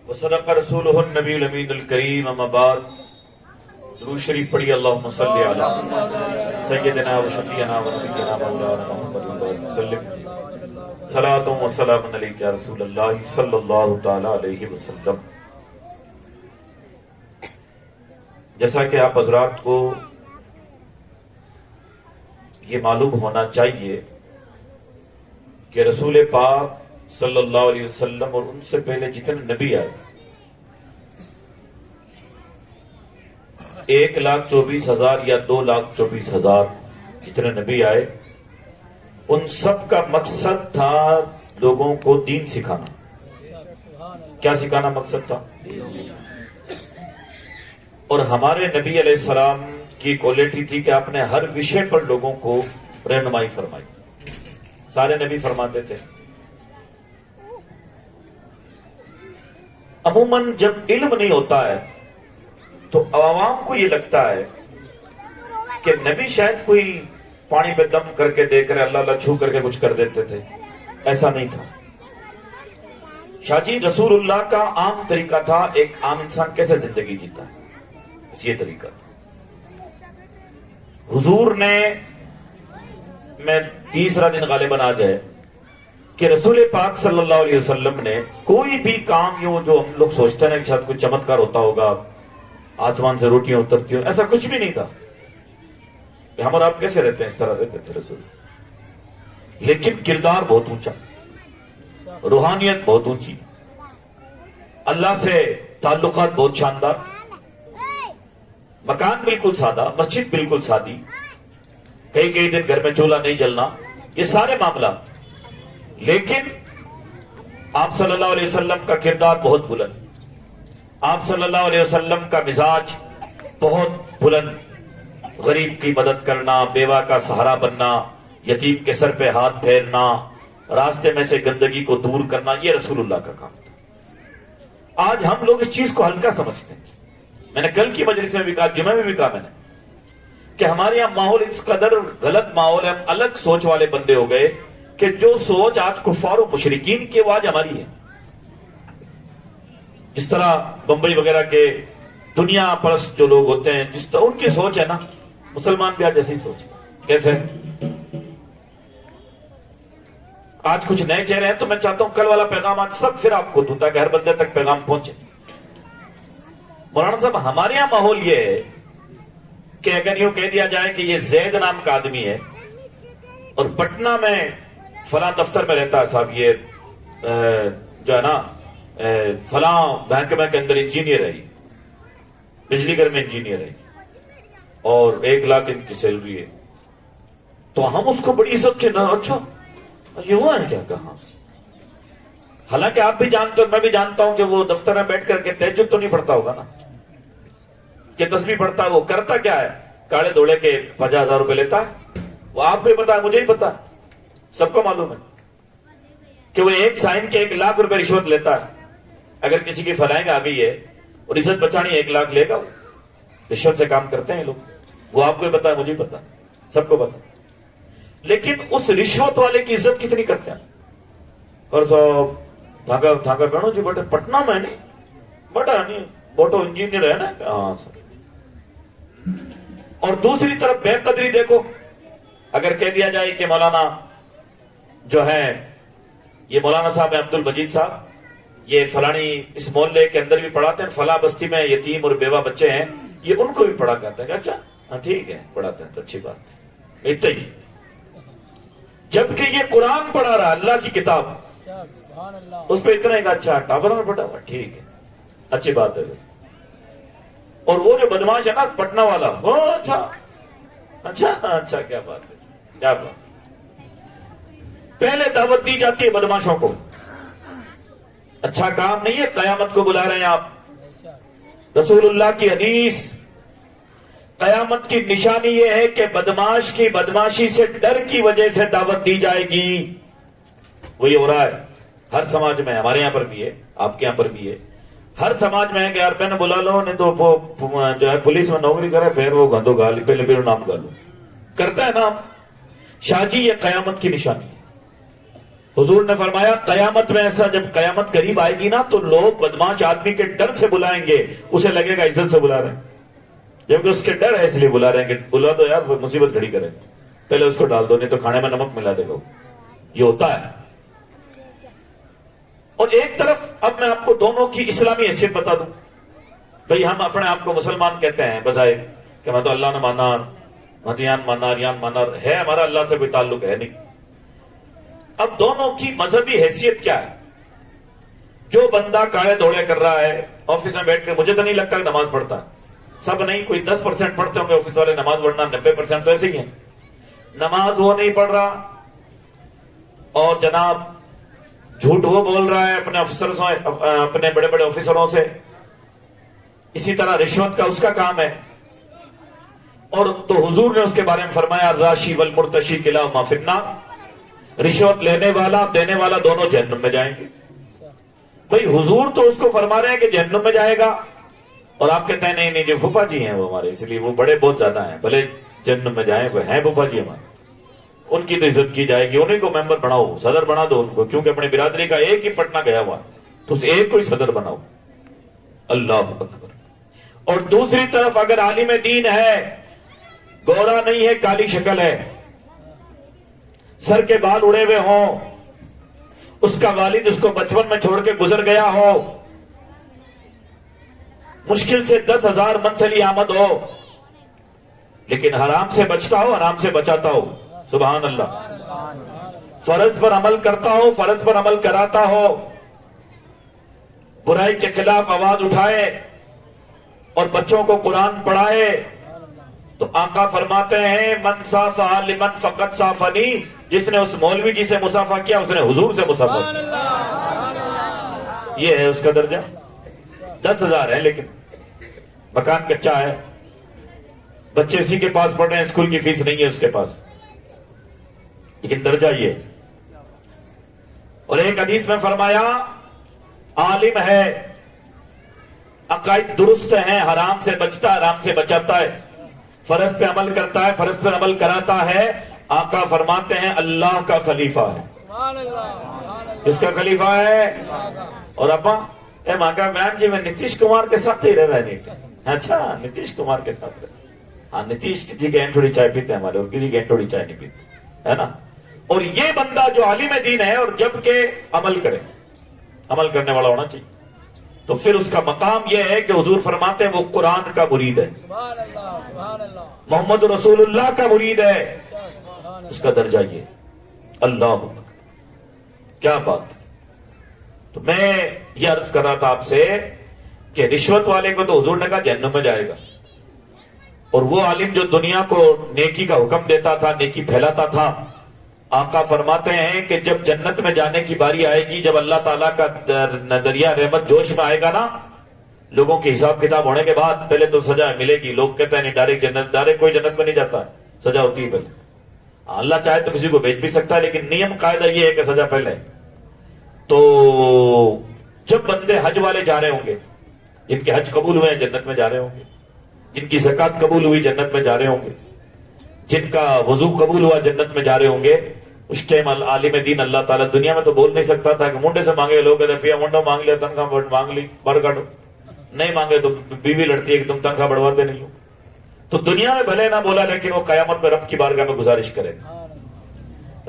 وصدق رسولہ النبی الامین الکریم، اما بعد، درود شریف پڑھی اللہم صلی علی سیدنا و شفیعنا و نبینا مولانا محمد علیہ وسلم، صلاۃ و سلام علیک یا رسول اللہ صلی اللہ تعالی علیہ وسلم۔ جیسا کہ آپ حضرات کو یہ معلوم ہونا چاہیے کہ رسول پاک صلی اللہ علیہ وسلم اور ان سے پہلے جتنے نبی آئے 1,24,000 یا 2,24,000 جتنے نبی آئے، ان سب کا مقصد تھا لوگوں کو دین سکھانا۔ کیا سکھانا مقصد تھا؟ اور ہمارے نبی علیہ السلام کی کوالٹی تھی کہ آپ نے ہر وشے پر لوگوں کو رہنمائی فرمائی۔ سارے نبی فرماتے تھے۔ عموماً جب علم نہیں ہوتا ہے تو عوام کو یہ لگتا ہے کہ نبی شاید کوئی پانی پہ دم کر کے دے کر اللہ اللہ چھو کر کے کچھ کر دیتے تھے۔ ایسا نہیں تھا۔ شاہ جی، رسول اللہ کا عام طریقہ تھا ایک عام انسان کیسے زندگی جیتا ہے، بس یہ طریقہ تھا۔ حضور نے، میں تیسرا دن غالباً آ جائے کہ رسول پاک صلی اللہ علیہ وسلم نے کوئی بھی کام یوں جو ہم لوگ سوچتے ہیں کہ شاید کوئی چمتکار ہوتا ہوگا، آسمان سے روٹیاں اترتی ہوں، ایسا کچھ بھی نہیں تھا کہ ہم اور آپ کیسے رہتے ہیں اس طرح رہتے تھے رسول۔ لیکن کردار بہت اونچا، روحانیت بہت اونچی، اللہ سے تعلقات بہت شاندار، مکان بالکل سادہ، مسجد بالکل سادی، کئی دن گھر میں چولہا نہیں جلنا، یہ سارے معاملات۔ لیکن آپ صلی اللہ علیہ وسلم کا کردار بہت بلند، آپ صلی اللہ علیہ وسلم کا مزاج بہت بلند، غریب کی مدد کرنا، بیوہ کا سہارا بننا، یتیم کے سر پہ ہاتھ پھیرنا، راستے میں سے گندگی کو دور کرنا، یہ رسول اللہ کا کام تھا۔ آج ہم لوگ اس چیز کو ہلکا سمجھتے ہیں۔ میں نے کل کی مجلس میں بھی کہا، جمعہ میں بھی کہا میں نے، کہ ہمارے یہاں ماحول اس قدر غلط ماحول ہے، ہم الگ سوچ والے بندے ہو گئے کہ جو سوچ آج کفار و مشرکین کی وہ آج ہماری ہے۔ جس طرح بمبئی وغیرہ کے دنیا پرست جو لوگ ہوتے ہیں، جس طرح ان کی سوچ ہے نا، مسلمان بھی آج ایسی سوچ ہے۔ کیسے؟ آج کچھ نئے چہرے ہیں تو میں چاہتا ہوں کل والا پیغام آج سب پھر آپ کو دوں تاکہ ہر بندے تک پیغام پہنچے۔ مولانا صاحب، ہمارے یہاں ماحول یہ ہے کہ اگر یوں کہہ دیا جائے کہ یہ زید نام کا آدمی ہے اور پٹنہ میں فلاں دفتر میں رہتا ہے صاحب، یہ جو ہے نا فلاں بینک کے اندر انجینئر ہے، بجلی گھر میں انجینئر ہے اور 1 لاکھ ان کی سیلری ہے، تو ہم اس کو بڑی عزت سے، اچھا یہ ہوا ہے کیا؟ کہاں؟ حالانکہ آپ بھی جانتے ہو، میں بھی جانتا ہوں کہ وہ دفتر میں بیٹھ کر کے تہجد تو نہیں پڑھتا ہوگا نا، کہ تسبیح پڑھتا ہے، وہ کرتا کیا ہے؟ کاڑے دھوڑے کے 50,000 روپے لیتا ہے۔ وہ آپ بھی پتا ہے، مجھے ہی پتا ہے، سب کو معلوم ہے کہ وہ ایک سائن کے 1 لاکھ روپے رشوت لیتا ہے۔ اگر کسی کی فلائنگ آ گئی ہے اور عزت بچانی 1 لاکھ لے گا، وہ رشوت سے کام کرتے ہیں لوگ، وہ آپ کو پتا ہے، مجھے ہی پتا ہے، سب کو پتا ہے۔ لیکن اس رشوت والے کی عزت کتنی کرتے ہیں؟ اور صاحب تھاکا پہنو جی بیٹے، پٹنہ میں نہیں بٹا نہیں بوٹو انجینئر ہے نا، ہاں سر۔ اور دوسری طرف بے قدری دیکھو، اگر کہہ دیا جائے کہ مولانا جو ہے، یہ مولانا صاحب ہیں عبد المجید صاحب، یہ فلانی اس محلے کے اندر بھی پڑھاتے ہیں، فلاں بستی میں یتیم اور بیوہ بچے ہیں، یہ ان کو بھی پڑھا کرتے ہیں۔ اچھا ہاں ٹھیک ہے، پڑھاتے ہیں تو اچھی بات ہے، اتنا ہی۔ جبکہ یہ قرآن پڑھا رہا، اللہ کی کتاب، اس پہ اتنا ہی کہ اچھا ٹاور میں پڑھا ہوا، ٹھیک ہے، اچھی بات ہے۔ اور وہ جو بدماش ہے نا پٹنہ والا، وہ اچھا اچھا اچھا، کیا بات ہے، کیا بات۔ پہلے دعوت دی جاتی ہے بدماشوں کو، اچھا کام نہیں ہے، قیامت کو بلا رہے ہیں آپ۔ رسول اللہ کی حدیث، قیامت کی نشانی یہ ہے کہ بدماش کی بدماشی سے ڈر کی وجہ سے دعوت دی جائے گی۔ وہ یہ ہو رہا ہے ہر سماج میں، ہمارے یہاں پر بھی ہے، آپ کے یہاں پر بھی ہے، ہر سماج میں ہے کہ یار میں نے بلا لو، نہیں تو جو ہے پولیس میں نوکری کرے، پھر وہ گندو گالی، پہلے نام گالو کرتا ہے نا۔ شاہ جی، یہ قیامت کی نشانی ہے۔ حضور نے فرمایا قیامت میں ایسا جب قیامت قریب آئے گی نا تو لوگ بدماش آدمی کے ڈر سے بلائیں گے، اسے لگے گا عزت سے بلا رہے ہیں، جبکہ اس کے ڈر ہے اس لیے بلا رہے ہیں کہ بلا دو یار مصیبت کھڑی کرے، پہلے اس کو ڈال دو نہیں تو کھانے میں نمک ملا دے گا۔ یہ ہوتا ہے۔ اور ایک طرف اب میں آپ کو دونوں کی اسلامی حیثیت بتا دوں۔ بھئی ہم اپنے آپ کو مسلمان کہتے ہیں بظاہر کہ میں تو اللہ نے مانا، مدیان مانا، ریان مانا ہے، ہمارا اللہ سے کوئی تعلق ہے نہیں۔ اب دونوں کی مذہبی حیثیت کیا ہے؟ جو بندہ کاڑے دوڑے کر رہا ہے آفس میں بیٹھ کے، مجھے تو نہیں لگتا کہ نماز پڑھتا ہے، سب نہیں، کوئی 10% پڑھتے ہوں گے آفس والے نماز پڑھنا، 90% تو ایسے ہی ہیں۔ نماز وہ نہیں پڑھ رہا اور جناب جھوٹ وہ بول رہا ہے اپنے افسروں سے، اپنے بڑے بڑے آفیسروں سے، اسی طرح رشوت کا اس کا کام ہے۔ اور تو حضور نے اس کے بارے میں فرمایا راشی والمرتشی کلاہما فی النار، رشوت لینے والا دینے والا دونوں جہنم میں جائیں گے۔ بھئی حضور تو اس کو فرما رہے ہیں کہ جہنم میں جائے گا، اور آپ کہتے ہیں نہیں نہیں جو پھوپھا جی ہیں وہ ہمارے، اس لیے وہ بڑے بہت زیادہ ہیں، بھلے جہنم میں جائیں، وہ ہیں پھوپھا جی ہمارے، ان کی تو عزت کی جائے گی، انہیں کو ممبر بناؤ، صدر بنا دو ان کو، کیونکہ اپنی برادری کا ایک ہی پٹنہ گیا ہوا تو اس ایک کو ہی صدر بناؤ۔ اللہ اکبر۔ اور دوسری طرف اگر عالم دین ہے، گورا نہیں ہے، کالی شکل ہے، سر کے بال اڑے ہوئے ہوں، اس کا والد اس کو بچپن میں چھوڑ کے گزر گیا ہو، مشکل سے 10,000 منتھلی آمد ہو، لیکن حرام سے بچتا ہو، حرام سے بچاتا ہو، سبحان اللہ، فرض پر عمل کرتا ہو، فرض پر عمل کراتا ہو، برائی کے خلاف آواز اٹھائے اور بچوں کو قرآن پڑھائے، تو آقا فرماتے ہیں من صافہ لمن فقط صافنی، جس نے اس مولوی جی سے مصافحہ کیا اس نے حضور سے مصافحہ کیا۔ یہ ہے اس کا درجہ۔ 10,000 ہے لیکن مکان کچا ہے، بچے اسی کے پاس پڑھ رہے ہیں، اسکول کی فیس نہیں ہے اس کے پاس، لیکن درجہ یہ۔ اور ایک حدیث میں فرمایا عالم ہے، عقائد درست ہیں، حرام سے بچتا ہے، حرام سے بچاتا ہے، فرض پہ عمل کرتا ہے، فرض پہ عمل کراتا ہے، آقا فرماتے ہیں اللہ کا خلیفہ ہے۔ کس کا خلیفہ ہے؟ اور ابا اے مانگا بہن جی میں نتیش کمار کے ساتھ ہی رہا ہے۔ اچھا نتیش کمار کے ساتھ رہا، ہاں نتیش جی کے تھوڑی چائے پیتے ہیں ہمارے، اور کسی کے تھوڑی چائے نہیں پیتے، ہے نا۔ اور یہ بندہ جو عالم دین ہے اور جب کہ عمل کرے، عمل کرنے والا ہونا چاہیے، تو پھر اس کا مقام یہ ہے کہ حضور فرماتے ہیں وہ قرآن کا مرید ہے، محمد رسول اللہ کا مرید ہے، اس کا درجہ یہ۔ اللہ کیا بات۔ تو میں یہ عرض کر رہا تھا آپ سے کہ رشوت والے کو تو حضور نے کہا جہنم میں جائے گا، اور وہ عالم جو دنیا کو نیکی کا حکم دیتا تھا، نیکی پھیلاتا تھا، آقا فرماتے ہیں کہ جب جنت میں جانے کی باری آئے گی، جب اللہ تعالیٰ کا دریا رحمت جوش میں آئے گا نا، لوگوں کے حساب کتاب ہونے کے بعد پہلے تو سزا ملے گی، لوگ کہتے ہیں نہیں ڈائریکٹ جنت، ڈائریکٹ کوئی جنت میں نہیں جاتا، سزا ہوتی ہے پہلے، اللہ چاہے تو کسی کو بھیج بھی سکتا ہے، لیکن نیم قاعدہ یہ ہے کہ سزا پہلے۔ تو جب بندے حج والے جا رہے ہوں گے، جن کے حج قبول ہوئے ہیں جنت میں جا رہے ہوں گے، جن کی زکوٰۃ قبول ہوئی جنت میں جا رہے ہوں گے، جن کا وضو قبول ہوا جنت میں جا رہے ہوں گے، اس ٹائم عالم دین اللہ تعالیٰ دنیا میں تو بول نہیں سکتا تھا کہ منڈے سے مانگے، لوگ کہتے پیا منڈا مانگ لیا، تنخواہ مانگ لی، بڑھ کاٹو، نہیں مانگے تو بیوی لڑتی ہے کہ تم تنخواہ بڑھواتے نہیں ہو۔ تو دنیا میں بھلے نہ بولا، لیکن وہ قیامت میں رب کی بارگاہ میں گزارش کرے گا،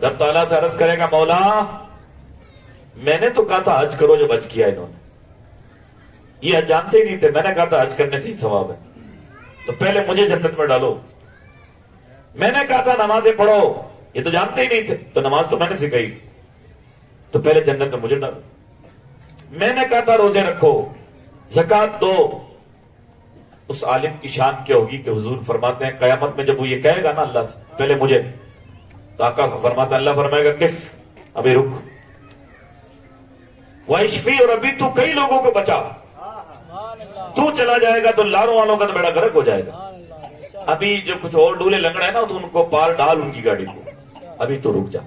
رب تعالیٰ سے عرض کرے گا مولا میں نے تو کہا تھا حج کرو، جب حج کیا انہوں نے، یہ حج جانتے ہی نہیں تھے، میں نے کہا تھا حج کرنے سے ہی ثواب ہے، تو پہلے مجھے جنت میں ڈالو، میں نے کہا تھا نمازیں پڑھو، یہ تو جانتے ہی نہیں تھے، تو نماز تو میں نے سکھائی، تو پہلے جنت میں مجھے ڈالو، میں نے کہا تھا روزے رکھو، زکوٰۃ دو، اس عالم کی شان کیا ہوگی کہ حضور فرماتے ہیں قیامت میں جب وہ یہ کہے گا نا اللہ سے پہلے مجھے، تو آقا فرماتا ہے اللہ فرمائے گا کف، ابھی رک، وَإِشْفِي، اور ابھی تو کئی لوگوں کو بچا، تو چلا جائے گا تو لاکھوں والوں کا تو بیڑا غرق ہو جائے گا، ابھی جو کچھ اور ڈولے لنگڑا ہے نا تو ان کو پار ڈال ان کی گاڑی کو، ابھی تو رک جا،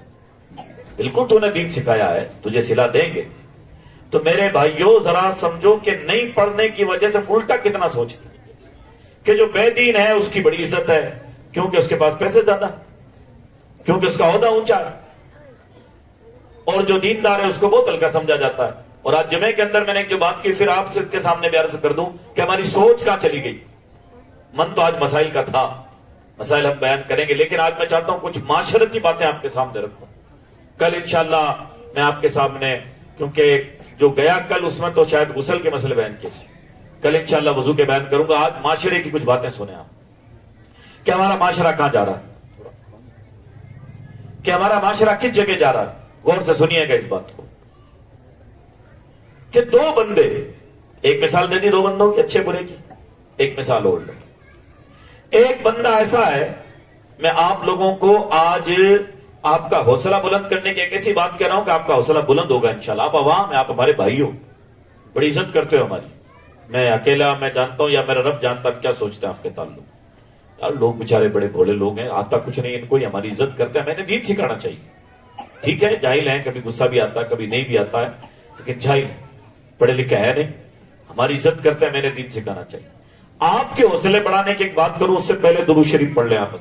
بالکل تو نے دین سکھایا ہے، تجھے صلہ دیں گے۔ تو میرے بھائیوں ذرا سمجھو کہ نہیں پڑھنے کی وجہ سے الٹا کتنا سوچتے ہیں کہ جو بے دین ہے اس کی بڑی عزت ہے، کیونکہ اس کے پاس پیسے زیادہ، کیونکہ اس کا عہدہ اونچا ہے، اور جو دیندار ہے اس کو بہت ہلکا سمجھا جاتا ہے. اور آج جمعے کے اندر میں نے ایک جو بات کی پھر آپ کے سامنے بھی عرض کر دوں کہ ہماری سوچ کہاں چلی گئی. من تو آج مسائل کا تھا, مسائل ہم بیان کریں گے, لیکن آج میں چاہتا ہوں کچھ معاشرتی باتیں آپ کے سامنے رکھوں. کل انشاءاللہ میں آپ کے سامنے, کیونکہ جو گیا کل اس میں تو شاید غسل کے مسئلے بیان کیے, کل انشاءاللہ وضو کے بیان کروں گا. آج معاشرے کی کچھ باتیں سنیں آپ کہ ہمارا معاشرہ کہاں جا رہا ہے, کہ ہمارا معاشرہ کس جگہ جا رہا ہے. غور سے سنیے گا اس بات کو کہ دو بندے, ایک مثال دے دی دو بندوں کی اچھے برے کی, ایک مثال اور لیں. ایک بندہ ایسا ہے, میں آپ لوگوں کو آج آپ کا حوصلہ بلند کرنے کی ایک ایسی بات کہہ رہا ہوں کہ آپ کا حوصلہ بلند ہوگا انشاءاللہ. آپ عوام ہیں, آپ ہمارے بھائی ہو, بڑی عزت کرتے ہو ہماری. میں اکیلا میں جانتا ہوں یا میرا رب جانتا کیا سوچتے ہیں آپ کے تعلق. یار لوگ بیچارے بڑے بھولے لوگ ہیں, آتا کچھ نہیں ان کو, ہماری عزت کرتے ہیں. میں نے دین سکھانا چاہیے. ٹھیک ہے جاہل ہیں, کبھی غصہ بھی آتا ہے کبھی نہیں بھی آتا ہے, لیکن جاہل پڑھے لکھے ہے نہیں, ہماری عزت کرتے ہیں. میں نے دین سکھانا چاہیے. آپ کے حوصلے بڑھانے کی ایک بات کروں اس سے پہلے درود شریف پڑھ لیں آپ.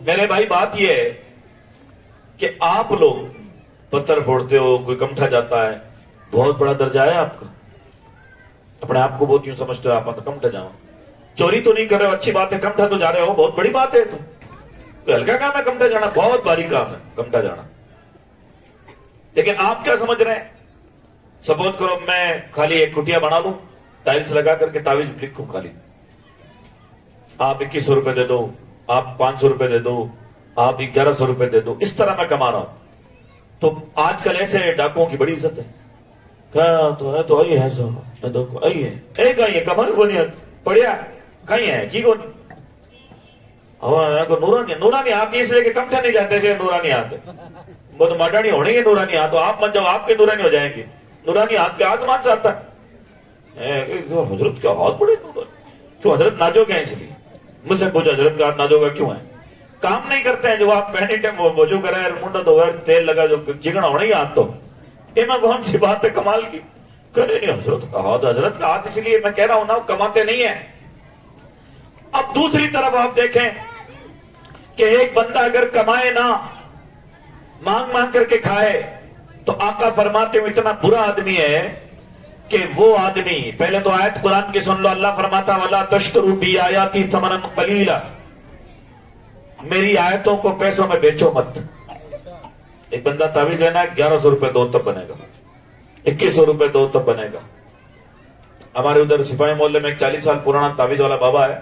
میرے بھائی بات یہ ہے کہ آپ لوگ پتھر پھوڑتے ہو, کوئی کمٹھا جاتا ہے, بہت بڑا درجہ ہے آپ کا. اپنے آپ کو بہت یوں سمجھتے ہو آپ تو کمٹھا جاؤ. چوری تو نہیں کر رہے ہو, اچھی بات ہے. کمٹھا تو جا رہے ہو, بہت بڑی بات ہے. تو ہلکا کام ہے کمٹھا جانا, بہت بھاری کام ہے کمٹھا جانا. لیکن آپ کیا سمجھ رہے ہیں, سپوز کرو میں خالی ایک کٹیا بنا لوں, ٹائلز لگا کر کے تعویذ لکھوں خالی, آپ 2100 روپے دے دو, آپ 500 روپے دے دو, آپ 1100 روپے دے دو, اس طرح میں کما رہا ہوں. تو آج کل ایسے ڈاکوؤں کی بڑی عزت ہے. کہاں تو ہے تو آئی ہے سو آئی ہے, ایک آئی ہے کمال کو نہیں پڑھیا کہیں ہے کی کو نورانی نورانی ہاتھ اس لیے کہ کم تھے نہیں جاتے اسے نورانی ہاتھ, وہ تو مڈانی ہونے گے نورانی ہاتھ, تو آپ مت جاؤ آپ کے نورانی ہو جائیں گے. نورانی ہاتھ کے آسمان سے آتا ہے. حضرت کا ہاتھ بڑے کیوں, حضرت ناجوگ ہیں اس لیے. مجھ سے پوچھا حضرت کا ہاتھ ناجوگا کیوں ہے, کام نہیں کرتے ہیں. جو آپ پہنے ٹائم وضو کرائے منڈا دھوئے تیل لگا جو جگنا ہونا ہی ہاتھ, تو میں کون سی بات ہے کمال کی. کرے نہیں حضرت کا ہاتھ, حضرت کا ہاتھ اس لیے میں کہہ رہا ہوں نا کماتے نہیں ہیں. اب دوسری طرف آپ دیکھیں کہ ایک بندہ اگر کمائے نہ, مانگ مانگ کر کے کھائے, تو آقا فرماتے ہیں اتنا برا آدمی ہے کہ وہ آدمی, پہلے تو آیت قرآن کی سن لو. اللہ فرماتا وَلَا تَشْتَرُوا بِآيَاتِي ثَمَنًا قَلِيلًا, میری آیتوں کو پیسوں میں بیچو مت. ایک بندہ تعویذ لینا ہے, 1100 روپے دو تب بنے گا, 2100 روپے دو تب بنے گا. ہمارے ادھر سپاہی محلے میں ایک 40 سال پرانا تعویذ والا بابا ہے.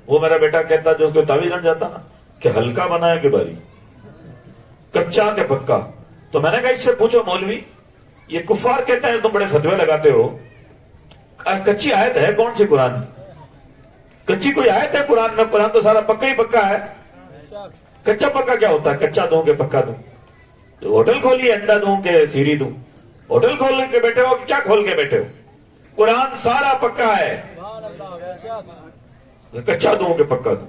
وہ میرا بیٹا کہتا جو اس کو تعویذ لگ جاتا نا کہ ہلکا بنا ہے کہ بھاری, کچا کہ پکا. تو میں نے کہا اس سے پوچھو مولوی, یہ کفار کہتے ہیں تم بڑے فتوے لگاتے ہو, کچی آیت ہے کون سی قرآن, کچی کوئی آیت ہے قرآن میں؟ قرآن تو سارا پکا ہی پکا ہے. کچا پکا کیا ہوتا ہے, کچا دوں کہ پکا دوں. ہوٹل کھولی انڈا دوں کہ سیری دوں, ہوٹل کھول کے بیٹھے ہو کیا کھول کے بیٹھے ہو؟ قرآن سارا پکا ہے, کچا دوں کہ پکا دوں.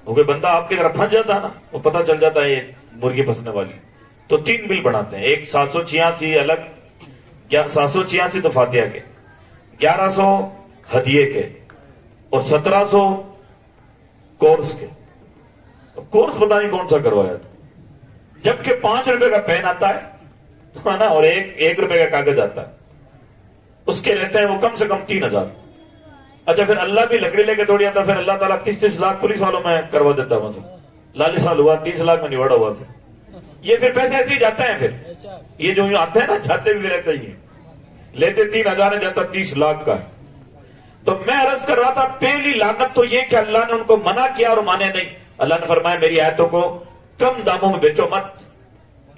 کیونکہ بندہ آپ کی طرف پھنس جاتا ہے نا, وہ پتہ چل جاتا ہے یہ مرغی پھنسنے والی. تو 3 بل بناتے ہیں, ایک 786 الگ, 786 تو فاتحہ کے, 1100 ہدیے کے, اور 1700 کورس کے. کورس پتہ نہیں کون سا کروایا تھا, جبکہ 5 روپے کا پین آتا ہے نا, اور 1 روپے کا کاغذ آتا ہے, اس کے لیتے ہیں وہ کم سے کم 3000. اچھا پھر اللہ بھی لکڑی لے کے تھوڑی آتا, پھر اللہ تعالیٰ 30 لاکھ پولیس والوں میں کروا دیتا ہے. مثلا لالی سال ہوا 30 لاکھ میں نواڑا ہوا. یہ پھر پیسے ایسے ہی جاتے ہیں. پھر یہ جو آتے ہیں نا جاتے بھی پھر ایسے ہی ہیں, لیتے 3000 ہے جاتا 30 لاکھ کا. تو میں عرض کر رہا تھا پہلی لعنت تو یہ کہ اللہ نے ان کو منع کیا اور مانے نہیں. اللہ نے فرمایا میری آیتوں کو کم داموں میں بیچو مت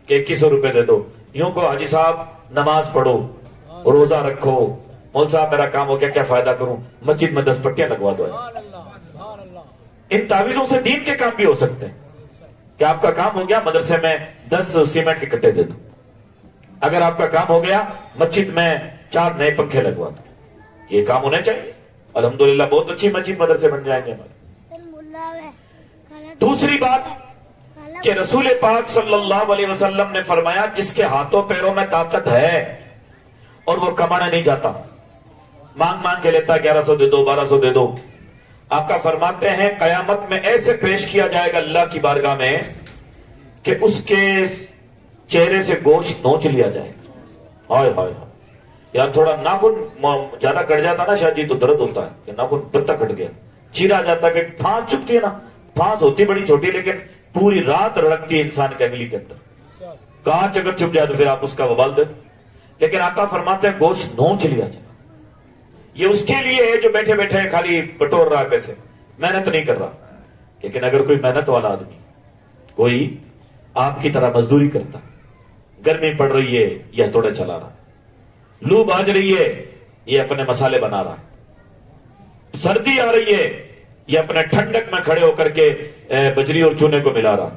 کہ 2100 روپے دے دو. یوں کو حاجی صاحب نماز پڑھو, روزہ رکھو, مول صاحب میرا کام ہو گیا کیا فائدہ کروں, مسجد میں 10 پٹیاں لگوا دو. ان تعویذوں سے دین کے کام بھی ہو سکتے ہیں کہ آپ کا کام ہو گیا مدرسے میں 10 سیمنٹ کے کٹے دے دو, اگر آپ کا کام ہو گیا مسجد میں 4 نئے پنکھے لگوا دو. یہ کام ہونے چاہیے. الحمدللہ بہت اچھی مسجد مدرسے بن جائیں گے ہمارے. دوسری بات کہ رسول پاک صلی اللہ علیہ وسلم نے فرمایا جس کے ہاتھوں پیروں میں طاقت ہے اور وہ کمانا نہیں جاتا, مانگ مانگ کے لیتا 1100 دے دو 1200 دے دو, آقا فرماتے ہیں قیامت میں ایسے پیش کیا جائے گا اللہ کی بارگاہ میں کہ اس کے چہرے سے گوشت نوچ لیا جائے گا. ہائے ہائے ہائے. یا تھوڑا ناخن زیادہ کٹ جاتا نا شاہ جی تو درد ہوتا ہے کہ ناخن بتا کٹ گیا, چیرا جاتا کہ پھانس چپتی ہے نا, پھانس ہوتی بڑی چھوٹی لیکن پوری رات رڑکتی ہے انسان کے انگلی کے اندر, کانچ اگر چپ جائے تو پھر آپ اس کا وبال دیں. لیکن آقا فرماتے ہیں گوشت نوچ لیا جائے. یہ اس کے لیے ہے جو بیٹھے بیٹھے خالی بٹور رہا ہے پیسے, محنت نہیں کر رہا. لیکن اگر کوئی محنت والا آدمی, کوئی آپ کی طرح مزدوری کرتا, گرمی پڑ رہی ہے یہ ہتھوڑے چلا رہا, لو باج رہی ہے یہ اپنے مسالے بنا رہا, سردی آ رہی ہے یہ اپنے ٹھنڈک میں کھڑے ہو کر کے بجری اور چونے کو ملا رہا,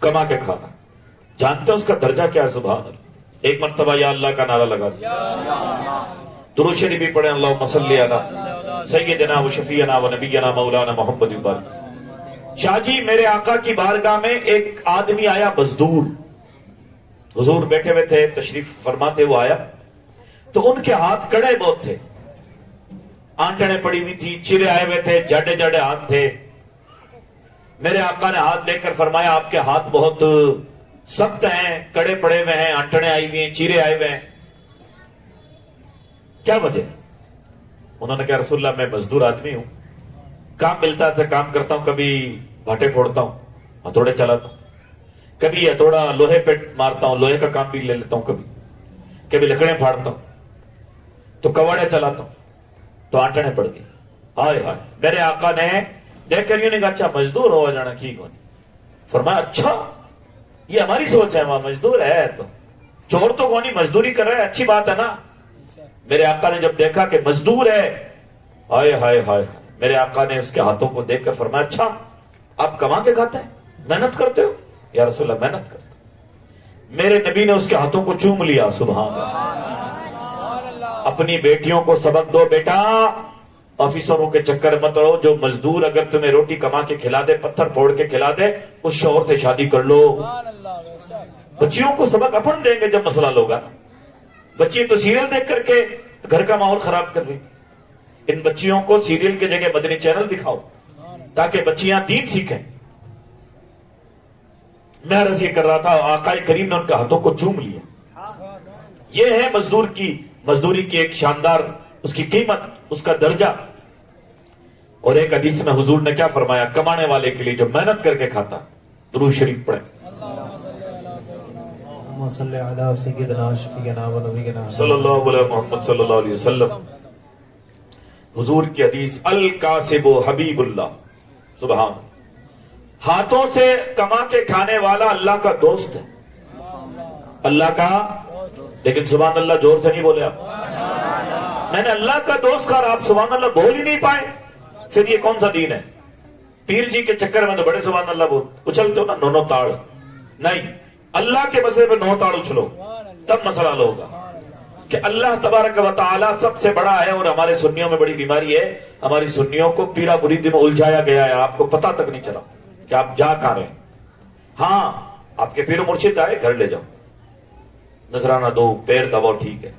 کما کے کھا رہا. جانتے ہیں اس کا درجہ کیا ہے؟ سبحان اللہ. ایک مرتبہ یا اللہ کا نعرہ لگا, درود شریف بھی پڑھیں, اللہم صلی علی سیدنا و شفیعنا و نبینا مولانا محمد بارک. شاہ جی میرے آقا کی بارگاہ میں ایک آدمی آیا مزدور, حضور بیٹھے ہوئے تھے, تشریف فرماتے وہ آیا تو ان کے ہاتھ کڑے بہت تھے, آنٹڑیں پڑی ہوئی تھی, چرے آئے ہوئے تھے, جاڈے جاڈے ہاتھ تھے. میرے آقا نے ہاتھ دیکھ کر فرمایا آپ کے ہاتھ بہت سخت ہیں, کڑے پڑے ہوئے ہیں, آنٹڑیں آئی ہوئی ہیں, چیرے آئے ہوئے ہیں, کیا وجہ؟ انہوں نے کہا رسول اللہ میں مزدور آدمی ہوں, کام ملتا ہے کام کرتا ہوں, کبھی بھاٹے پھوڑتا ہوں, ہتھوڑے چلاتا ہوں, کبھی ہتھوڑا لوہے پہ مارتا ہوں, لوہے کا کام بھی لے لیتا ہوں, کبھی لکڑیں پھاڑتا ہوں, تو کواڑے چلاتا ہوں, تو آنٹڑیں پڑ گئی. ہائے ہائے. میرے آقا نے دیکھ کر یوں نے کہا اچھا مزدور ہو جانا کی کون. فرمایا اچھا یہ ہماری سوچ ہے, وہاں مزدور ہے تو چور تو کونی, مزدوری کر رہا ہے, اچھی بات ہے نا. میرے آقا نے جب دیکھا کہ مزدور ہے, ہائے ہائے ہائے, میرے آقا نے اس کے ہاتھوں کو دیکھ کر فرمایا اچھا آپ کما کے کھاتے ہیں, محنت کرتے ہو؟ یا رسول اللہ محنت کرتے. میرے نبی نے اس کے ہاتھوں کو چوم لیا. سبحان اللہ. اپنی بیٹیوں کو سبق دو, بیٹا آفیسروں کے چکر مت رہو, جو مزدور اگر تمہیں روٹی کما کے کھلا دے, پتھر پھوڑ کے کھلا دے, اس شوہر سے شادی کر لو. بچیوں کو سبق اپن دیں گے جب مسئلہ ہوگا. بچی تو سیریل دیکھ کر کے گھر کا ماحول خراب کر رہی. ان بچیوں کو سیریل کی جگہ مدنی چینل دکھاؤ تاکہ بچیاں دین سیکھیں. میں عرض یہ کر رہا تھا, آقا کریم نے ان کے ہاتھوں کو چوم لیا. یہ ہے مزدوری کی ایک شاندار اس کی قیمت, اس کا درجہ. اور ایک حدیث میں حضور نے کیا فرمایا, کمانے والے کے لیے جو محنت کر کے کھاتا. درود شریف پڑھیں. صلی اللہ صلی اللہ علیہ محمد صلی اللہ علیہ وسلم. حضور کی حدیث, الکاسب حبیب اللہ. سبحان. ہاتھوں سے کما کے کھانے والا اللہ کا دوست ہے, اللہ کا. لیکن سبحان اللہ زور سے نہیں بولے آپ. میں نے اللہ کا دوست کہا, آپ سبحان اللہ بول ہی نہیں پائے. پھر یہ کون سا دین ہے؟ پیر جی کے چکر میں تو بڑے سبحان اللہ بول اچھلتے ہو نا, نو تاڑ نہیں. اللہ کے مسئلے پہ 9 تاڑ اچھلو تب مسئلہ حل ہوگا کہ اللہ تبارک و تعالی سب سے بڑا ہے. اور ہمارے سنیوں میں بڑی بیماری ہے, ہماری سنیوں کو پیرا مرید میں الجھایا گیا ہے. آپ کو پتہ تک نہیں چلا کہ آپ جا کہاں رہے. ہاں آپ کے پیر و مرشد آئے, گھر لے جاؤ, نذرانہ دو, پیر دباؤ, ٹھیک ہے,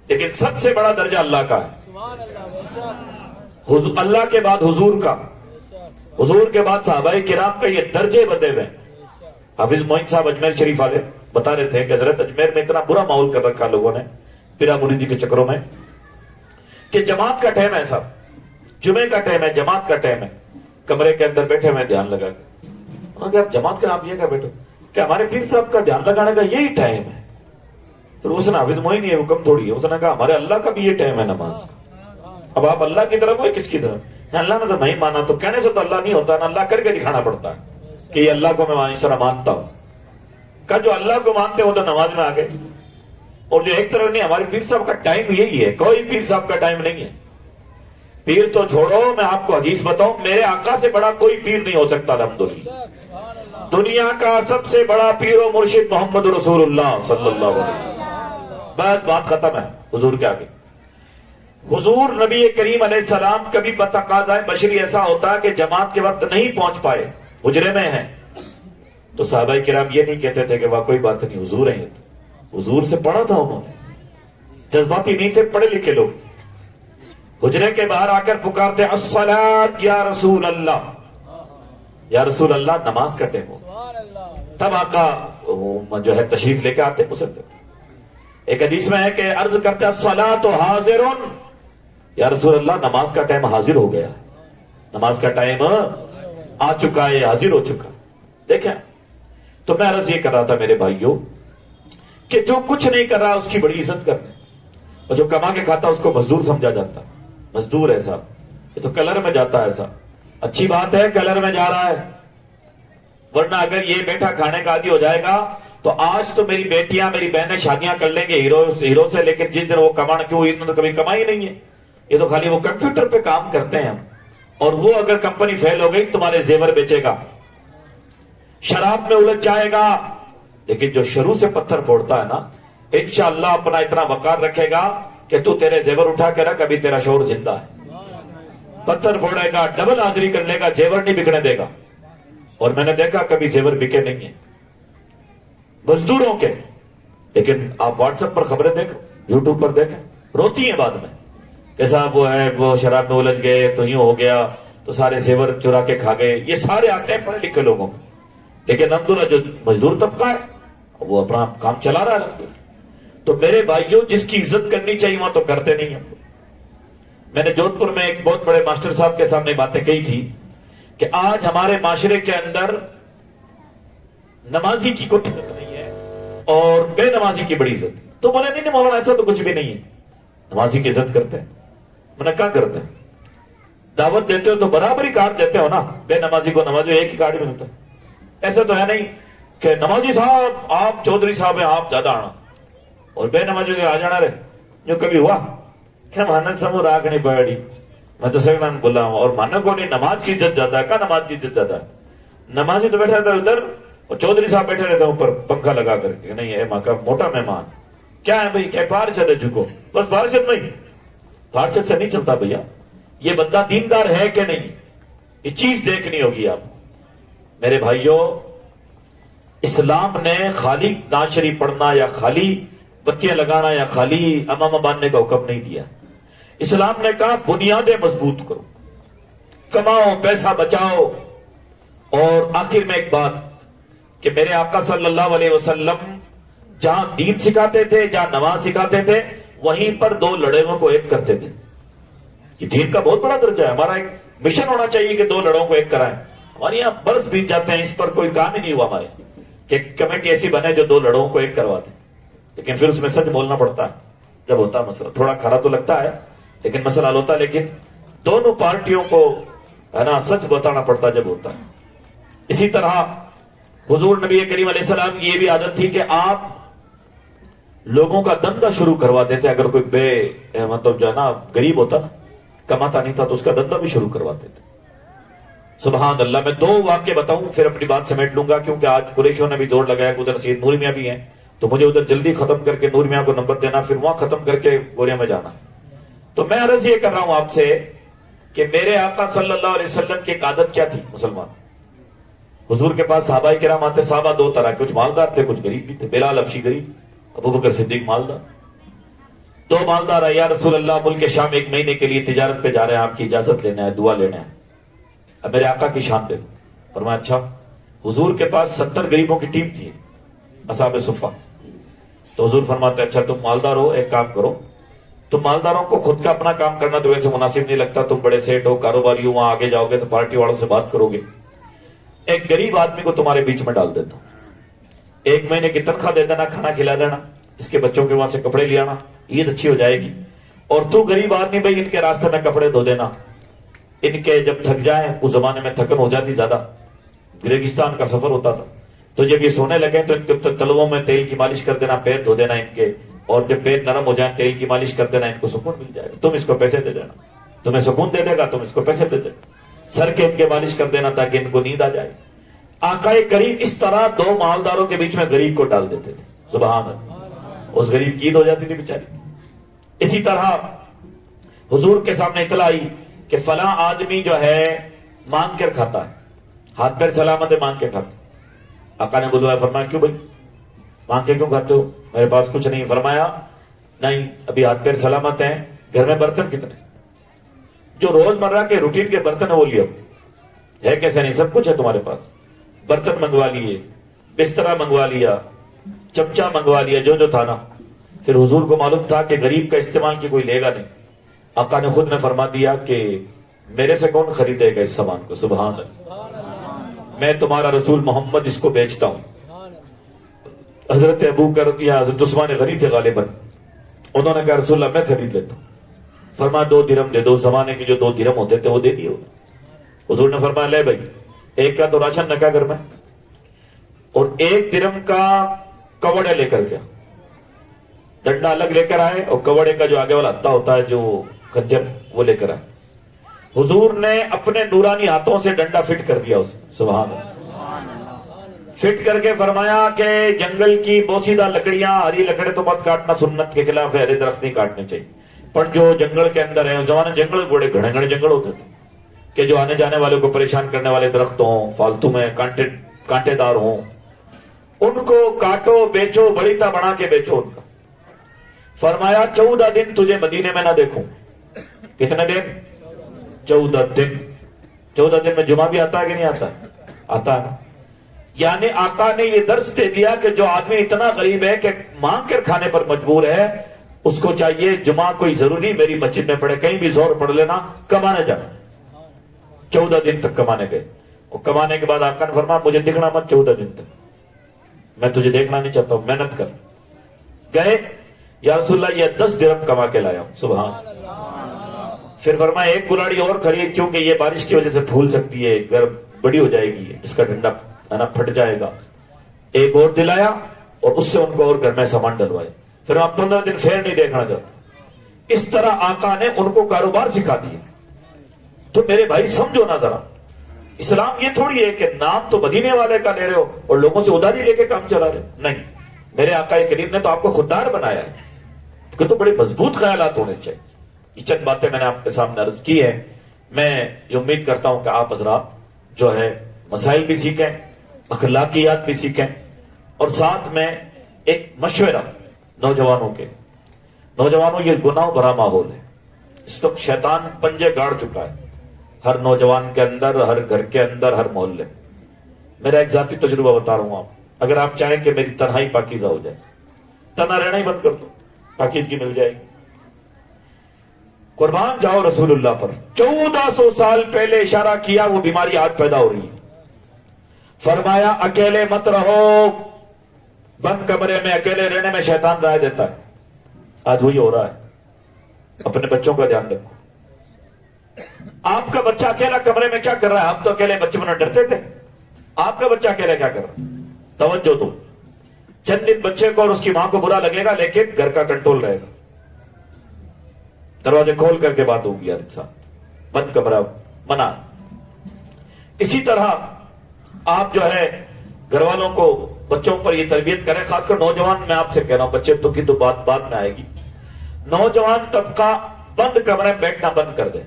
لیکن سب سے بڑا درجہ اللہ کا ہے. اللہ کے بعد حضور کا, حضور کے بعد صحابہ کرام کا, یہ درجے بدے ہوئے. حافظ معین صاحب اجمیر شریف والے بتا رہے تھے کہ حضرت اجمیر میں اتنا برا ماحول کر رکھا لوگوں نے پیرا مریدی کے چکروں میں کہ جماعت کا ٹائم ہے, صاحب جمعے کا ٹائم ہے, جماعت کا ٹائم ہے, کمرے کے اندر بیٹھے ہوئے دھیان لگا کے. انہوں نے کہا جماعت کا نام یہ کیا بیٹھو کہ ہمارے پیر صاحب کا دھیان لگانے کا یہی ٹائم ہے. تو اس نے حافظ معین یہ حکم تھوڑی ہے, اس نے کہا ہمارے اللہ کا بھی یہ ٹائم ہے نماز. اب آپ اللہ کی طرف ہوئے کس کی طرف؟ اللہ نے تو نہیں مانا, تو کہنے سے تو اللہ نہیں ہوتا نا, اللہ کر کے دکھانا پڑتا ہے کہ یہ اللہ کو میں اس طرح مانتا ہوں. کہ جو اللہ کو مانتے ہو تو نماز میں آگے. اور جو ایک طرف نہیں, ہمارے پیر صاحب کا ٹائم یہی ہے, کوئی پیر صاحب کا ٹائم نہیں ہے. پیر تو چھوڑو, میں آپ کو حدیث بتاؤں, میرے آقا سے بڑا کوئی پیر نہیں ہو سکتا الحمدللہ. دنیا کا سب سے بڑا پیر و مرشد محمد رسول اللہ صلی اللہ علیہ وسلم. بس بات ختم ہے حضور کے آگے. حضور نبی کریم علیہ السلام کبھی بتقاضائے بشری ایسا ہوتا کہ جماعت کے وقت نہیں پہنچ پائے, حجرے میں ہیں, تو صحابہ کرام یہ نہیں کہتے تھے کہ واہ کوئی بات نہیں, حضور ہیں. حضور سے پڑھا تھا انہوں نے, جذباتی نہیں تھے, پڑھے لکھے لوگ. حجرے کے باہر آ کر پکارتے الصلاۃ یا رسول اللہ، یا رسول اللہ نماز کا ٹائم ہو۔ تب آقا جو ہے تشریف لے کے آتے مسلم۔ ایک حدیث میں ہے کہ عرض کرتے الصلاۃ حاضر، یا رسول اللہ نماز کا ٹائم حاضر ہو گیا، نماز کا ٹائم آ چکا ہے، حاضر ہو چکا۔ دیکھیں تو میں عرض یہ کر رہا تھا میرے بھائیوں کہ جو کچھ نہیں کر رہا اس کی بڑی عزت کرنے، اور جو کما کے کھاتا اس کو مزدور سمجھا جاتا، مزدور ہے صاحب، یہ تو کلر میں جاتا ہے صاحب۔ اچھی بات ہے کلر میں جا رہا ہے، ورنہ اگر یہ بیٹھا کھانے کا عادی ہو جائے گا تو آج تو میری بیٹیاں میری بہنیں شادیاں کر لیں گے ہیرو سے، لیکن جس دن وہ کمانا کیوں، انہوں نے کبھی کمائی نہیں ہے، یہ تو خالی وہ کمپیوٹر پہ کام کرتے ہیں ہم، اور وہ اگر کمپنی فیل ہو گئی تمہارے زیور بیچے گا، شراب میں الجھ جائے گا، لیکن جو شروع سے پتھر پھوڑتا ہے نا انشاءاللہ اپنا اتنا وقار رکھے گا کہ تو تیرے زیور اٹھا کے رکھ، ابھی تیرا شوہر زندہ ہے، پتھر پھوڑے گا، ڈبل حاضری کر لے گا، زیور نہیں بکنے دے گا۔ اور میں نے دیکھا کبھی زیور بکے نہیں ہیں مزدوروں کے، لیکن آپ واٹس ایپ پر خبریں دیکھیں، یوٹیوب پر دیکھیں، روتی ہیں بعد میں کہ صاحب وہ ہے وہ شراب میں الجھ گئے تو یوں ہو گیا تو سارے زیور چرا کے کھا گئے۔ یہ سارے آتے ہیں پڑھے لکھے لوگوں میں، لیکن الحمدللہ جو مزدور طبقہ ہے وہ اپنا کام چلا رہا ہے الحمدللہ۔ تو میرے بھائیوں جس کی عزت کرنی چاہیے وہاں تو کرتے نہیں ہیں۔ میں نے جودھ پور میں ایک بہت بڑے ماسٹر صاحب کے سامنے باتیں کہی تھی کہ آج ہمارے معاشرے کے اندر نمازی کی کوئی عزت نہیں ہے اور بے نمازی کی بڑی عزت۔ تو بولے نہیں مولانا ایسا تو کچھ بھی نہیں ہے، نمازی کی عزت کرتے ہیں۔ میں نے کہا کرتے ہیں؟ دعوت دیتے ہو تو برابری کارڈ دیتے ہو نا، بے نمازی کو نمازی ایک ہی کارڈ ملتا ہے۔ ایسا تو ہے نہیں کہ نمازی صاحب آپ چودھری صاحب ہیں آپ زیادہ آنا اور بے نمازی کے آ جانا رہے، جو کبھی ہوا کہ مانن سمو راگ نہیں پڑی، میں تو سیکنڈ بولا ہوں، اور مانن کو نہیں نماز کی عزت زیادہ ہے، کہا نماز کی عزت زیادہ ہے؟ نمازی تو بیٹھا رہتا ہے ادھر اور چودھری صاحب بیٹھے رہتے ہیں اوپر پنکھا لگا کر کہ نہیں ہے ماں کا موٹا مہمان کیا ہے بھائی، کہ پارشد ہے جھکو، بس پارشد نہیں، پارشد سے نہیں چلتا بھیا، یہ بندہ دیندار ہے کہ نہیں، یہ چیز دیکھنی ہوگی آپ۔ میرے بھائیوں اسلام نے خالی نعت شریف پڑھنا یا خالی بتیاں لگانا یا خالی امامہ باندھنے کا حکم نہیں دیا۔ اسلام نے کہا بنیادیں مضبوط کرو، کماؤ، پیسہ بچاؤ۔ اور آخر میں ایک بات کہ میرے آقا صلی اللہ علیہ وسلم جہاں دین سکھاتے تھے، جہاں نماز سکھاتے تھے، وہیں پر دو لڑیوں کو ایک کرتے تھے۔ یہ دین کا بہت بڑا درجہ ہے، ہمارا ایک مشن ہونا چاہیے کہ دو لڑوں کو ایک کرائیں۔ ہمارے یہاں برس بیت جاتے ہیں اس پر کوئی کام ہی نہیں ہوا ہمارے کہ کمیٹی ایسی بنے جو دو لڑوں کو ایک کروا دے، لیکن پھر اس میں سچ بولنا پڑتا ہے جب ہوتا ہے مسئلہ، تھوڑا کھرا تو لگتا ہے لیکن مسئلہ حل ہوتا ہے، لیکن دونوں پارٹیوں کو ہے نا سچ بتانا پڑتا ہے جب ہوتا ہے۔ اسی طرح حضور نبی کریم علیہ السلام کی یہ بھی عادت تھی کہ آپ لوگوں کا دندہ شروع کروا دیتے، اگر کوئی بے مطلب جو ہے نا غریب ہوتا نا کماتا نہیں تھا تو اس کا دندہ بھی شروع کروا دیتے۔ سبحان اللہ۔ میں دو واقعے بتاؤں پھر اپنی بات سمیٹ لوں گا، کیونکہ آج قریشوں نے بھی زور لگایا کہ ادھر سید نور میاں بھی ہیں تو مجھے ادھر جلدی ختم کر کے نور میاں کو نمبر دینا، پھر وہاں ختم کر کے گوریا میں جانا۔ تو میں عرض یہ کر رہا ہوں آپ سے کہ میرے آقا صلی اللہ علیہ وسلم کی ایک عادت کیا تھی مسلمان، حضور کے پاس صحابہ کرام آتے، صحابہ دو طرح، کچھ مالدار تھے کچھ غریب بھی تھے۔ بلال حبشی غریب، ابو بکر صدیق مالدار۔ دو مالدار آئے، یا رسول اللہ ملک شام ایک مہینے کے لیے تجارت پہ جا رہے ہیں، آپ کی اجازت لینا ہے، دعا لینا ہے، اب میرے آقا کی شان دے۔ فرمایا اچھا۔ حضور کے پاس 70 غریبوں کی ٹیم تھی، اصحاب صفہ۔ تو حضور فرماتے اچھا تم مالدار ہو، ایک کام کرو، تم مالداروں کو خود کا اپنا کام کرنا تو ویسے مناسب نہیں لگتا، تم بڑے سیٹ ہو، کاروباری ہو، وہاں آگے جاؤ گے تو پارٹی والوں سے بات کرو گے، ایک غریب آدمی کو تمہارے بیچ میں ڈال دیتا ہوں، 1 مہینے کی تنخواہ دے دینا، کھانا کھلا دینا، اس کے بچوں کے وہاں سے کپڑے لے آنا، عید اچھی ہو جائے گی، اور تو غریب آدمی بھائی ان کے راستے میں کپڑے دھو دینا، ان کے جب تھک جائیں، اس زمانے میں تھکن ہو جاتی زیادہ، ریگستان کا سفر ہوتا تھا، تو جب یہ سونے لگے تو ان کے تلووں میں تیل کی مالش کر دینا، پیر دھو دینا ان کے، اور جب پیر نرم ہو جائیں تیل کی مالش کر دینا، ان کو سکون مل جائے گا، تم اس کو پیسے دے دینا، تمہیں سکون دے دے گا، تم اس کو پیسے دے دینا، سر کے ان کے مالش کر دینا تاکہ ان کو نیند آ جائے۔ آقا کریم اس طرح دو مالداروں کے بیچ میں غریب کو ڈال دیتے تھے، سبحان اللہ، اس غریب کی عید ہو جاتی تھی بیچاری۔ اسی طرح حضور کے سامنے اطلاع آئی کہ فلاں آدمی جو ہے مانگ کر کھاتا ہے، ہاتھ پیر سلامت ہے مانگ کے کھاتا ہے۔ آقا نے بلوایا، فرمایا کیوں بھائی مانگ کے کیوں کھاتے ہو؟ میرے پاس کچھ نہیں۔ فرمایا نہیں، ابھی ہاتھ پیر سلامت ہیں، گھر میں برتن کتنے؟ جو روزمرہ کے روٹین کے برتن ہیں وہ لیے ہے کیسے نہیں، سب کچھ ہے تمہارے پاس، برتن منگوا لیے، بسترا منگوا لیا، چمچا منگوا لیا، جو جو تھا نا۔ پھر حضور کو معلوم تھا کہ غریب کا استعمال کی کوئی لے گا نہیں، آقا نے خود نے فرما دیا کہ میرے سے کون خریدے گا اس سامان کو، سبحان اللہ، میں تمہارا رسول محمد اس کو بیچتا ہوں۔ حضرت ابو بکر یا حضرت عثمان غنی تھے غالباً، انہوں نے کہا رسول اللہ میں خرید لیتا ہوں۔ فرما 2 درہم دے دو، زمانے کے جو 2 درہم ہوتے تھے وہ دے دیے۔ حضور نے فرمایا لے بھائی، ایک کا تو راشن رکھا گھر میں، اور 1 درہم کا کوڑے لے کر گیا، ڈنڈا الگ لے کر آئے، اور کوڑے کا جو آگے والا ہتھا ہوتا ہے جو خنجر وہ لے کر آئے۔ حضور نے اپنے نورانی ہاتھوں سے ڈنڈا فٹ کر دیا اسے، سبحان اللہ، فٹ کر کے فرمایا کہ جنگل کی بوسیدہ لکڑیاں، ہری لکڑے تو مت کاٹنا، سنت کے خلاف ہے، ہرے درخت نہیں کاٹنے چاہیے، پر جو جنگل کے اندر ہے، اس زمانے جنگل بڑے گھنے گھنے جنگل ہوتے تھے کہ جو آنے جانے والوں کو پریشان کرنے والے درخت ہوں، فالتو میں کانٹے دار ہوں، ان کو کاٹو، بیچو، بڑیتا بنا کے بیچو ان کا۔ فرمایا 14 دن تجھے مدینے میں نہ دیکھوں۔ کتنے دن؟ 14 دن۔ 14 دن میں جمعہ بھی آتا ہے کہ نہیں آتا؟ آتا ہے۔ یعنی آقا نے یہ درس دے دیا کہ جو آدمی اتنا غریب ہے کہ مانگ کر کھانے پر مجبور ہے، اس کو چاہیے جمعہ کوئی ضروری میری مسجد میں پڑھے، کہیں بھی زور پڑھ لینا، کمانے جانا۔ 14 دن تک کمانے گئے، اور کمانے کے بعد آقا نے فرمایا مجھے دکھنا مت 14 دن تک، میں تجھے دیکھنا نہیں چاہتا ہوں، محنت کر۔ گئے، یا رسول اللہ یہ 10 درہم کما کے لایا ہوں، سبحان اللہ۔ پھر فرمایا ایک کلاڑی اور خرید، کیونکہ یہ بارش کی وجہ سے پھول سکتی ہے، گرم بڑی ہو جائے گی، اس کا ڈنڈا پھٹ جائے گا۔ ایک اور دلایا، اور اس سے ان کو اور گھر میں سامان ڈلوائے۔ پھر آپ 15 دن پھر نہیں دیکھنا چاہتا۔ اس طرح آقا نے ان کو کاروبار سکھا دیا۔ تو میرے بھائی سمجھو نا ذرا، اسلام یہ تھوڑی ہے کہ نام تو مدینے والے کا لے رہے ہو اور لوگوں سے ادھاری لے کے کام چلا رہے، نہیں، میرے آقا کریم نے تو آپ کو خوددار بنایا ہے، کہ تو بڑے مضبوط خیالات ہونے چاہیے۔ یہ چند باتیں میں نے آپ کے سامنے عرض کی ہے، میں یہ امید کرتا ہوں کہ آپ حضرات جو ہے مسائل بھی سیکھیں، اخلاقیات بھی سیکھیں، اور ساتھ میں ایک مشورہ نوجوانوں کے، نوجوانوں یہ گناہ بھرا ماحول ہے، اس وقت شیطان پنجے گاڑ چکا ہے ہر نوجوان کے اندر، ہر گھر کے اندر، ہر محلے۔ میرا ایک ذاتی تجربہ بتا رہا ہوں آپ، اگر آپ چاہیں کہ میری تنہائی پاکیزہ ہو جائے، تنہا رہنا ہی بند کر دو، پاکیزگی مل جائے گی۔ قربان جاؤ رسول اللہ پر، 1400 سال پہلے اشارہ کیا، وہ بیماری آج پیدا ہو رہی ہے۔ فرمایا اکیلے مت رہو، بند کمرے میں اکیلے رہنے میں شیطان رائے دیتا ہے، آج وہی ہو رہا ہے۔ اپنے بچوں کا دھیان رکھو۔ آپ کا بچہ اکیلا کمرے میں کیا کر رہا ہے؟ آپ تو اکیلے بچے بنا ڈرتے تھے، آپ کا بچہ اکیلے کیا کر رہا ہے؟ توجہ دو۔ چند دن بچے کو اور اس کی ماں کو برا لگے گا، لیکن گھر کا کنٹرول رہے گا، دروازے کھول کر کے بات ہوگی، یار انسان بند کمرہ منع۔ اسی طرح آپ جو ہے گھر والوں کو، بچوں پر یہ تربیت کریں، خاص کر نوجوان، میں آپ سے کہہ رہا ہوں، بچے تو کی تو بات میں آئے گی، نوجوان طبقہ بند کمرے میں بیٹھنا بند کر دے،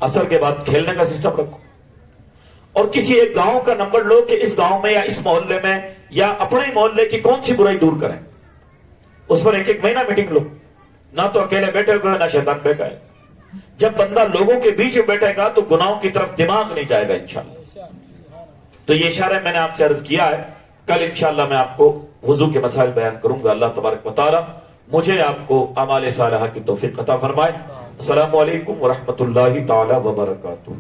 عصر کے بعد کھیلنے کا سسٹم رکھو، اور کسی ایک گاؤں کا نمبر لو کہ اس گاؤں میں یا اس محلے میں یا اپنے ہی محلے کی کون سی برائی دور کریں، اس پر ایک مہینہ میٹنگ لو، نہ تو اکیلے بیٹھے ہوئے، نہ شیطان بہکائے۔ جب بندہ لوگوں کے بیچ میں بیٹھے گا تو گناہوں کی طرف دماغ نہیں جائے گا انشاءاللہ۔ تو یہ اشارہ میں نے آپ سے عرض کیا ہے، کل انشاءاللہ میں آپ کو وضو کے مسائل بیان کروں گا۔ اللہ تبارک و تعالی مجھے آپ کو اعمال صالحہ کی توفیق عطا فرمائے۔ السلام علیکم ورحمۃ اللہ تعالی وبرکاتہ۔